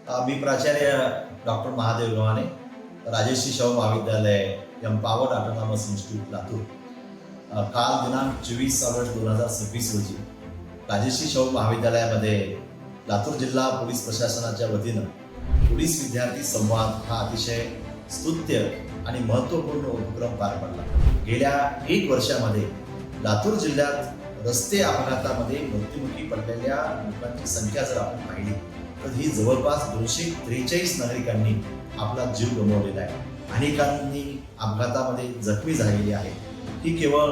मी प्राचार्य डॉक्टर महादेव गव्हाणे, राजर्षी शाहू महाविद्यालय empowered autonomous institute Latur. काल दिनांक 24 ऑगस्ट 2026 रोजी राजर्षी शाहू महाविद्यालयामध्ये लातूर जिल्हा पोलीस प्रशासनाच्या वतीनं पोलीस विद्यार्थी संवाद हा अतिशय स्तुत्य आणि महत्त्वपूर्ण उपक्रम पार पडला। गेल्या 1 वर्षामध्ये लातूर जिल्ह्यात रस्ते अपघातामध्ये मृत्युमुखी पडलेल्या लोकांची संख्या जर आपण पाहिली तर ही जवळपास 243 नागरिकांनी आपला जीव गमावलेला आहे। अनेकांनी अपघातामध्ये जखमी झालेली आहे। ही केवळ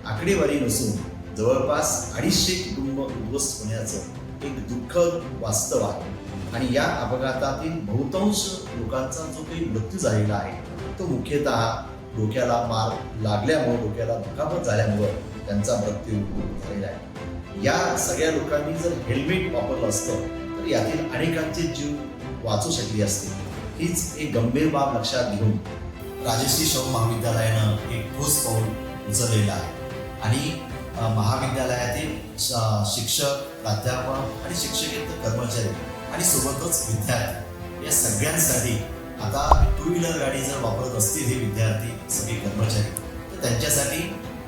आकडेवारी नसून जवळपास 250 कुटुंब उद्ध्वस्त होण्याचं एक दुःखद वास्तव आहे। आणि या अपघातातील बहुतांश लोकांचा जो काही मृत्यू झालेला आहे तो मुख्यतः डोक्याला मार लागल्यामुळे, डोक्याला दुखापत झाल्यामुळे त्यांचा मृत्यू झालेला आहे। या सगळ्या लोकांनी जर हेल्मेट वापरलं असतं तर यातील अनेकांचे जीव वाचू शकले असते। हीच एक गंभीर बाब लक्षात घेऊन राजर्षी शाहू महाविद्यालयानं एक ठोस पाऊल उचललेलं आहे आणि महाविद्यालयातील शिक्षक, प्राध्यापक आणि शिक्षकेतर कर्मचारी आणि सोबतच विद्यार्थी या सगळ्यांसाठी आता 2 व्हीलर गाडी जर वापरत असतील हे विद्यार्थी, सगळे कर्मचारी, तर त्यांच्यासाठी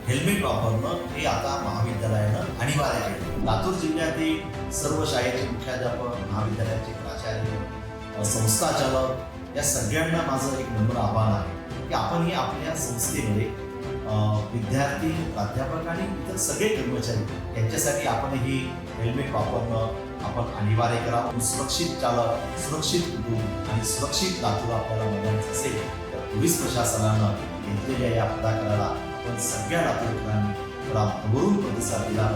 हेल्मेट वापरणं हे आता महाविद्यालयानं अनिवार्य केलं। लातूर जिल्ह्यातील सर्व शाळेचे मुख्याध्यापक, महाविद्यालयाचे प्राचार्य, संस्थाचालक या सगळ्यांना माझं एक नम्र आव्हान आहे की आपणही आपल्या संस्थेमध्ये विद्यार्थी, प्राध्यापक आणि इतर सगळे कर्मचारी यांच्यासाठी आपणही हेल्मेट वापरणं आपण अनिवार्य करावं। सुरक्षित चालक, सुरक्षित कुटुंब आणि सुरक्षित लातूर आपल्याला मिळवायचं असेल तर पोलीस प्रशासनानं घेतलेल्या या पुढाकाराला आपण सगळ्या लातूरकरांनी भरभरून प्रतिसाद दिला।